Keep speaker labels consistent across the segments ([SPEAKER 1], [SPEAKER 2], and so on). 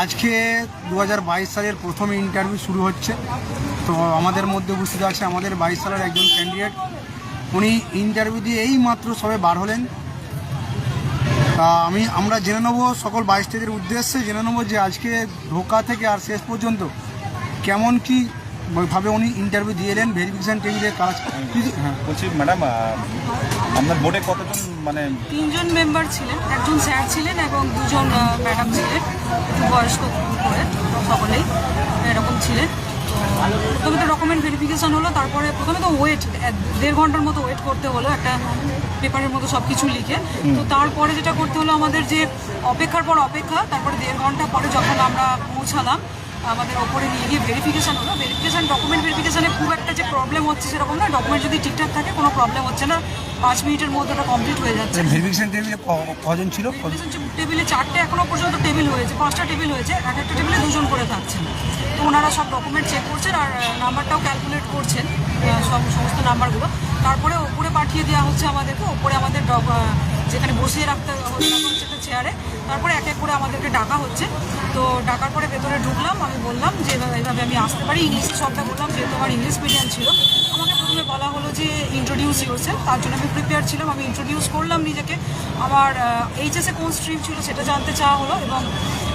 [SPEAKER 1] আজকে 2022 সালের প্রথম ইন্টারভিউ শুরু হচ্ছে। তো আমাদের মধ্যে উপস্থিত আছে আমাদের 22 সালের একজন ক্যান্ডিডেট। উনি ইন্টারভিউ দিয়ে এই মাত্র সবে বার হলেন। তা আমরা জেনে নেব সকল 22 উদ্দেশ্যে জেনে নেব যে আজকে ঢোকা থেকে আর শেষ পর্যন্ত কেমন কি ভাবে উনি ইন্টারভিউ দিয়ে এলেন, ভেরিফিকেশন টেবিলে কাজ।
[SPEAKER 2] হ্যাঁ বলছি ম্যাডাম, আপনার বোর্ডে কতজন মানে
[SPEAKER 3] 3 জন মেম্বার ছিলেন, একজন স্যার ছিলেন এবং 2 জন ম্যাডাম ছিলেন, একটু বয়স্ক করে সকলেই এরকম ছিলেন। তো প্রথমে তো ডকুমেন্ট ভেরিফিকেশন হলো, তারপরে প্রথমে তো ওয়েট 1.5 ঘন্টার মতো ওয়েট করতে হলো একটা পেপারের মতো সব কিছু লিখে। তো তারপরে যেটা করতে হলো আমাদের যে অপেক্ষার পর অপেক্ষা, তারপরে 1.5 ঘন্টা পরে যখন আমরা পৌঁছালাম আমাদের ওপরে নিয়ে গিয়ে ভেরিফিকেশান হলো। ডকুমেন্ট ভেরিফিকেশানে খুব একটা যে প্রবলেম হচ্ছে সেরকম না, ডকুমেন্ট যদি ঠিকঠাক থাকে কোনো প্রবলেম হচ্ছে না, 5 মিনিটের মধ্যে ওটা কমপ্লিট হয়ে যাচ্ছে।
[SPEAKER 1] ভেরিফিকেশন টেবিলে কজন ছিল?
[SPEAKER 3] টেবিলে 4টে এখনো পর্যন্ত টেবিল হয়েছে, 5টা টেবিল হয়েছে, এক একটা টেবিলে 2 জন করে থাকছেন। তো ওনারা সব ডকুমেন্ট চেক করছেন আর নাম্বারটাও ক্যালকুলেট করছেন, সমস্ত নাম্বারগুলো। তারপরে ওপরে পাঠিয়ে দেওয়া হচ্ছে আমাদেরকে, ওপরে আমাদের যেখানে বসিয়ে রাখতে হচ্ছে একটা চেয়ারে। তারপরে এক এক করে আমাদেরকে ডাকা হচ্ছে। তো ডাকার পরে ভেতরে ঢুকলাম, আমি বললাম যে এইভাবে আমি আসতে পারি, ইংলিশে সবটা বললাম, যেহেতু আমার ইংলিশ মিডিয়াম ছিল। আমাকে প্রথমে বলা হলো যে ইন্ট্রোডিউস ইউরসেলফ, তার জন্য আমি প্রিপেয়ার ছিলাম, আমি ইন্ট্রোডিউস করলাম নিজেকে। আমার এইচএসে কোন স্ট্রিম ছিল সেটা জানতে চাওয়া হলো এবং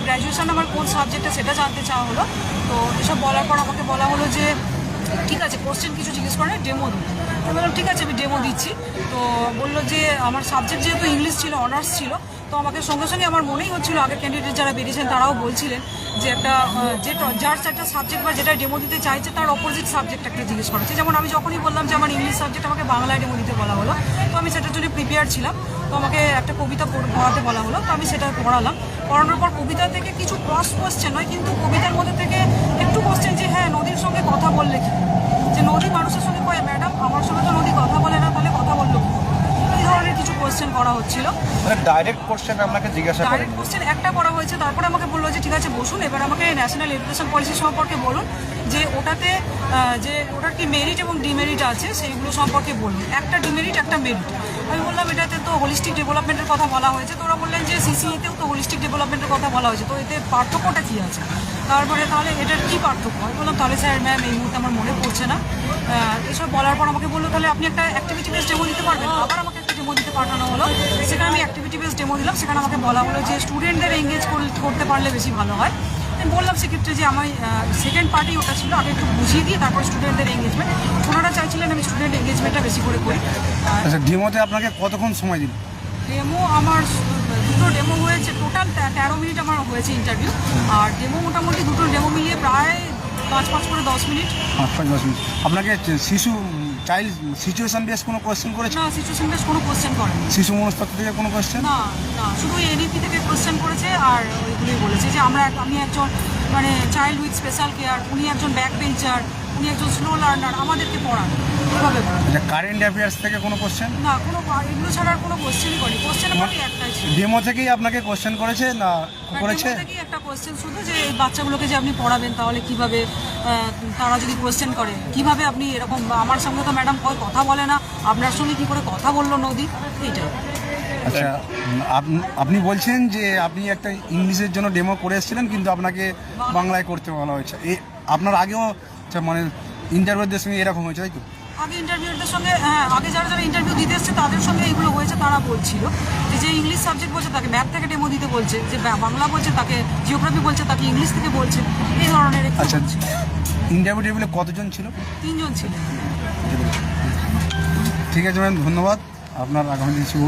[SPEAKER 3] গ্র্যাজুয়েশন আমার কোন সাবজেক্টে সেটা জানতে চাওয়া হলো। তো এসব বলার পর আমাকে বলা হলো যে ঠিক আছে, কোশ্চেন কিছু জিজ্ঞেস করে ডেমো দিই। আমি বললাম ঠিক আছে, আমি ডেমো দিচ্ছি। তো বললো যে আমার সাবজেক্ট যেহেতু ইংলিশ ছিল, অনার্স ছিল, তো আমাকে সঙ্গে সঙ্গে আমার মনেই হচ্ছিলো, আগের ক্যান্ডিডেট যারা বেরিয়েছেন তারাও বলছিলেন যে একটা যার একটা সাবজেক্ট বা যেটা ডেমো দিতে চাইছে তার অপোজিট সাবজেক্ট একটা জিজ্ঞেস করেছে। যেমন আমি যখনই বললাম যে আমার ইংলিশ সাবজেক্ট, আমাকে বাংলায় ডেমো দিতে বলা হলো। তো আমি সেটার জন্য প্রিপেয়ার ছিলাম। তো আমাকে একটা কবিতা পড়াতে বলা হলো, তো আমি সেটা পড়ালাম। পড়ানোর পর কবিতা থেকে কিছু ক্রস কোশ্চেন নয়, কিন্তু কবিতার মধ্যে থেকে একটু কোশ্চেন যে হ্যাঁ নদীর সঙ্গে কথা বললে কি, যে নদী মানুষের সঙ্গে কয় ম্যাডাম আমার সঙ্গে তো নদী কথা বলে না, তাহলে কথা বললো কি, এই ধরনের কিছু কোশ্চেন করা হচ্ছিল।
[SPEAKER 2] ডাইরেক্ট কোশ্চেন আপনাকে জিজ্ঞাসা করেন?
[SPEAKER 3] ডাইরেক্ট কোশ্চেন একটা করা হয়েছে। তারপরে আমাকে বললো যে ঠিক আছে বসুন, এবার আমাকে ন্যাশনাল এডুকেশন পলিসি সম্পর্কে বলুন, যে ওটাতে যে ওটার কি মেরিট এবং ডিমেরিট আছে সেইগুলো সম্পর্কে বলুন, একটা ডিমেরিট একটা মেরিট। আমি বললাম এটাতে তো হোলিস্টিক ডেভেলপমেন্টের কথা বলা হয়েছে। তো ওরা বললেন যে সিসিএতেও তো হোলিস্টিক ডেভেলপমেন্টের কথা বলা হয়েছে, তো এতে পার্থক্যটা কী আছে? তারপরে তাহলে এটার কী পার্থক্য? আমি বললাম তাহলে স্যার ম্যাম এই মুহূর্তে আমার মনে পড়ছে না। এসব বলার পর আমাকে বললো তাহলে আপনি একটা অ্যাক্টিভিটি বেস ডেমো দিতে পারবেন। আবার আমাকে একটা ডেমো দিতে পাঠানো হলো, সেখানে আমি অ্যাক্টিভিটি বেস ডেমো দিলাম। সেখানে আমাকে বলা হলো যে স্টুডেন্টদের এঙ্গেজ করতে পারলে বেশি ভালো হয়। আমি বললাম সেক্ষেত্রে যে আমার সেকেন্ড পার্টি ওটা ছিল, আগে একটু বুঝিয়ে দিয়ে তারপর স্টুডেন্টদের এঙ্গেজমেন্ট। ওনারা চাইছিলেন আমি স্টুডেন্ট এঙ্গেজমেন্টটা বেশি করে করি।
[SPEAKER 1] আচ্ছা, ডেমোতে আপনাকে কতক্ষণ সময় দিল?
[SPEAKER 3] ডেমো আমার 2টো ডেমো হয়েছে, টোটাল 13 মিনিট আমার হয়েছে ইন্টারভিউ। আর ডেমো মোটামুটি 2টো ডেমো মিলিয়ে প্রায় 5 করে 10 মিনিট।
[SPEAKER 1] 5 মিনিট। আপনাকে চাইল্ড সিচুয়েশন বেস কোনো কোয়েশ্চেন করেছে?
[SPEAKER 3] না, সিচুয়েশন বেস কোনো কোয়েশ্চেন করেনি।
[SPEAKER 1] শিশু মনস্তত্ত্ব থেকে কোনো কোয়েশ্চেন?
[SPEAKER 3] না, শুধু এনইপি থেকে কোয়েশ্চেন করেছে। আর ওইগুলোই বলেছে যে আমি একজন মানে চাইল্ড উইথ স্পেশাল কেয়ার, উনি একজন ব্যাক বেঞ্চার, উনি একজন স্লো লার্নার, আমাদেরকে পড়ান এভাবে।
[SPEAKER 1] আচ্ছা, কারেন্ট অ্যাফেয়ার্স থেকে কোনো কোয়েশ্চেন?
[SPEAKER 3] না, কোনো এগুলো ছাড়া আর কোনো কোয়েশ্চেনই করেনি। কোয়েশ্চেন আমার একটাই ছিল।
[SPEAKER 1] ডেমো থেকেই আপনাকে কোয়েশ্চেন করেছে না করেছে?
[SPEAKER 3] ডেমো থেকেই একটা কোয়েশ্চেন শুধু, যে এই বাচ্চাগুলোকে যে আপনি পড়াবেন তাহলে কিভাবে, তারা যদি কোয়েশ্চেন করে কিভাবে আপনি এরকম, আমার সঙ্গে তো ম্যাডাম কথা বলে না, আপনার সঙ্গে কি করে কথা বললো নদী, এইটাই।
[SPEAKER 1] আচ্ছা, আপনি বলছেন যে আপনি একটা ইংলিশের জন্য ডেমো করে এসেছিলেন, কিন্তু আপনাকে বাংলায় করতে বলা হয়েছে। আপনার আগেও মানে ইন্টারভিউদের সঙ্গে এরকম হয়েছে, তাই তো?
[SPEAKER 3] আগে ইন্টারভিউদের সঙ্গে, হ্যাঁ, আগে যারা ইন্টারভিউ দিতে এসছে তাদের সঙ্গে এইগুলো হয়েছে। তারা বলছিল যে ইংলিশ সাবজেক্ট বলছে তাকে ম্যাথ থেকে ডেমো দিতে বলছে, যে বাংলা বলছে তাকে জিওগ্রাফি বলছে তাকে ইংলিশ থেকে বলছে, এই ধরনের।
[SPEAKER 1] আচ্ছা, ইন্টারভিউ টেবিলে কতজন ছিল?
[SPEAKER 3] 3 জন ছিলেন।
[SPEAKER 1] ঠিক আছে ম্যাম, ধন্যবাদ। আপনার আগামী দিন শুভ।